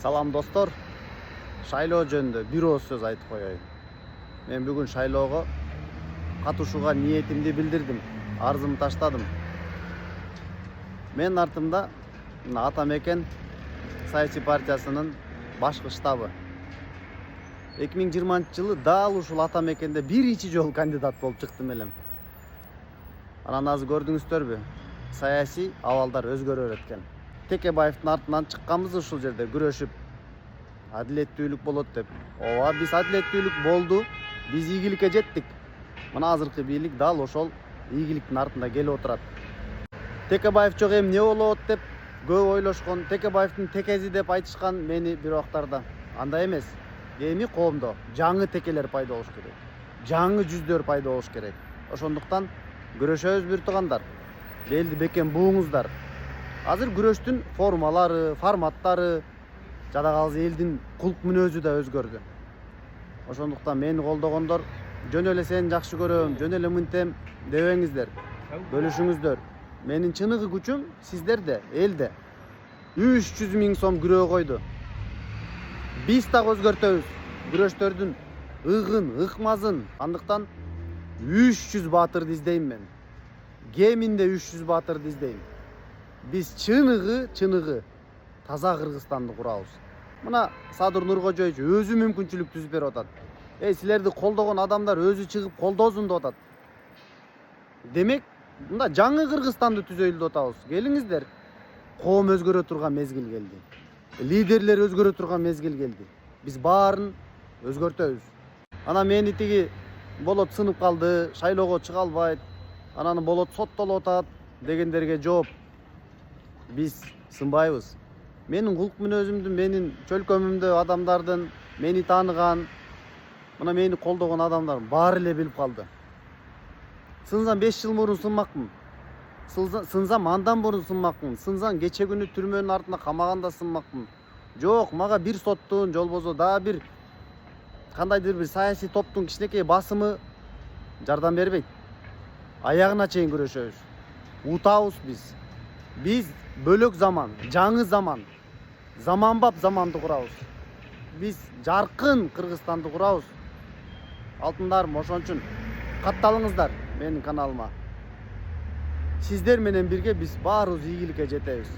Салам достор. Шайлоо жөнүндө бир ооз сөз айтып коеюн. Мен бүгүн шайлоого катышууга ниетимди билдирдим. Арызымды таштадым. Мен артымда Ата Мекен саясий партиясынын башкы штабы. 2020-жылы дал ушул Ата Мекенде биринчи жолу кандидат болуп чыктым элем. Анан азыр көрдүңүздөрбү? Саясий абалдар өзгөрөр экен. Текебаевдин артынан чыкканбыз ушул жерде күрөшүп. Адилеттүүлүк болот деп. Ооба, биз адилеттүүлүк болду. Биз ийгиликке жеттик. Мына азыркы бийлик дал ошол ийгиликтин артында келип отурат. Текебаев жок эми эмне болот деп көп ойлошкон. Текебаевдин текези деп айтышкан мени бир убактарда. Андай эмес. Эми коомдо жаңы текелер пайда болуш керек. Жаңы жүздөр пайда болуш керек. Ошондуктан күрөшөбүз бир туугандар. Белди бекем бууңуздар. Азыр күрөштүн формалары, форматтары, жада калса элдин кулк мүнөзү да өзгөрдү. Ошондуктан мени колдогондор жөн эле сени жакшы көрөм, жөн эле мынтем дебеңиздер. Бөлүшүңүздөр. Менин чыныгы күчүм сиздерде, элде. 300 000 сом күрөө койду. Биз так өзгөртөбүз. Күрөштөрдүн ыгын, ыкмазын. Андыктан 300 баатырды издейм мен. Кеминде 300 баатырды издейм. Биз чыныгы таза Кыргызстанды курабыз. Мына Садыр Нуркожоевич өзү мүмкүнчүлүк түзүп берип атат. Силерди колдогон адамдар өзү чыгып колдосун деп атат. Демек, мында жаңы Кыргызстанды түзөйлү деп атабыз. Келиңиздер. Коом өзгөрө турган мезгил келди. Лидерлер өзгөрө турган мезгил келди. Биз баарын өзгөртөбүз. Ана мени тиги болот сынып калды, шайлоого чыга албайт. Ананы болот соттолуп атат дегендерге жооп. Биз сынбайбыз. Менин кулк мүнөзүмдү, менин чөлкөмүмдү адамдардын, мени тааныган, мына мени колдогон адамдар баары эле билип калды. Сынсам 5 жыл мурун сынмакмын. Сынсам андан мурун сынмакмын. Сынсам кече күнү түрмөнүн артына камаганда сынмакмын. Жок, мага бир соттун, жолбосо дагы бир кандайдыр бир саясий топтун кичинекей басымы жардам бербейт. Аягына чейин күрөшөбүз. Утабыз биз. Биз бөлөк заман, жаңы заман, заманбап заманды курабыз. Биз жаркын Кыргызстанды курабыз. Алтындарым, ошон үчүн катталыңыздар менин каналыма. Сиздер менен бирге биз баарыбыз ийгиликке жетебиз.